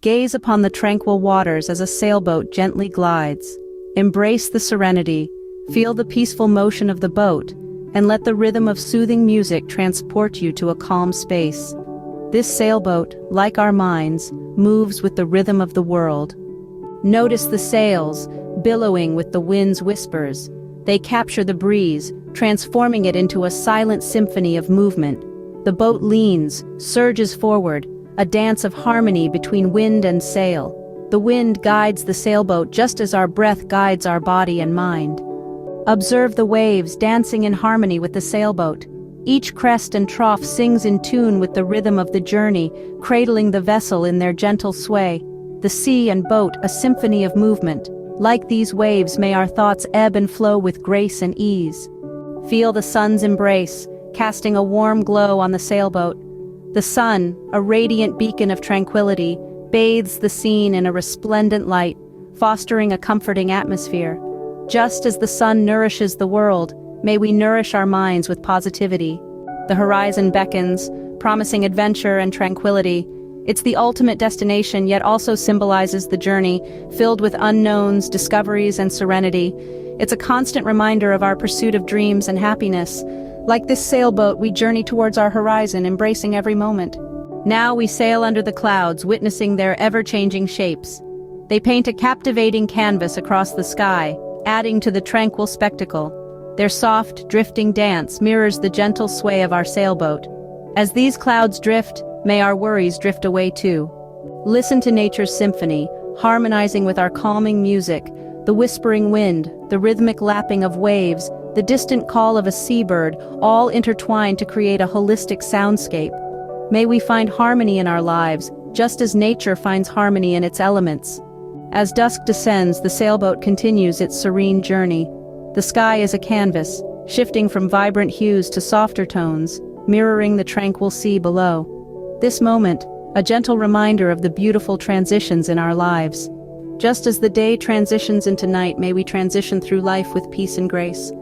Gaze upon the tranquil waters as a sailboat gently glides. Embrace the serenity, feel the peaceful motion of the boat, and let the rhythm of soothing music transport you to a calm space. This sailboat, like our minds, moves with the rhythm of the world. Notice the sails, billowing with the wind's whispers. They capture the breeze, transforming it into a silent symphony of movement. The boat leans, surges forward, a dance of harmony between wind and sail. The wind guides the sailboat just as our breath guides our body and mind. Observe the waves dancing in harmony with the sailboat. Each crest and trough sings in tune with the rhythm of the journey, cradling the vessel in their gentle sway. The sea and boat, a symphony of movement. Like these waves, may our thoughts ebb and flow with grace and ease. Feel the sun's embrace, casting a warm glow on the sailboat. The sun, a radiant beacon of tranquility, bathes the scene in a resplendent light, fostering a comforting atmosphere. Just as the sun nourishes the world, may we nourish our minds with positivity. The horizon beckons, promising adventure and tranquility. It's the ultimate destination, yet also symbolizes the journey, filled with unknowns, discoveries, and serenity. It's a constant reminder of our pursuit of dreams and happiness. Like this sailboat, we journey towards our horizon, embracing every moment. Now we sail under the clouds, witnessing their ever-changing shapes. They paint a captivating canvas across the sky, adding to the tranquil spectacle. Their soft, drifting dance mirrors the gentle sway of our sailboat. As these clouds drift, may our worries drift away too. Listen to nature's symphony, harmonizing with our calming music, the whispering wind, the rhythmic lapping of waves, the distant call of a seabird, all intertwined to create a holistic soundscape. May we find harmony in our lives, just as nature finds harmony in its elements. As dusk descends, the sailboat continues its serene journey. The sky is a canvas, shifting from vibrant hues to softer tones, mirroring the tranquil sea below. This moment, a gentle reminder of the beautiful transitions in our lives. Just as the day transitions into night, may we transition through life with peace and grace.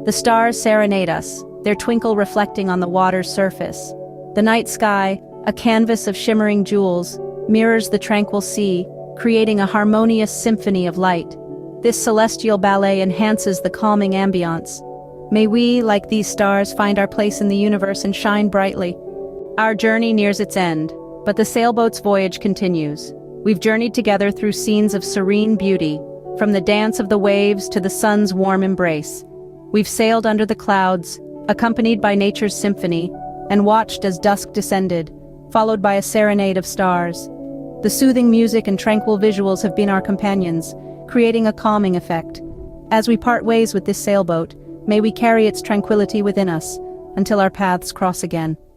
The stars serenade us, their twinkle reflecting on the water's surface. The night sky, a canvas of shimmering jewels, mirrors the tranquil sea, creating a harmonious symphony of light. This celestial ballet enhances the calming ambiance. May we, like these stars, find our place in the universe and shine brightly. Our journey nears its end, but the sailboat's voyage continues. We've journeyed together through scenes of serene beauty, from the dance of the waves to the sun's warm embrace. We've sailed under the clouds, accompanied by nature's symphony, and watched as dusk descended, followed by a serenade of stars. The soothing music and tranquil visuals have been our companions, creating a calming effect. As we part ways with this sailboat, may we carry its tranquility within us, until our paths cross again.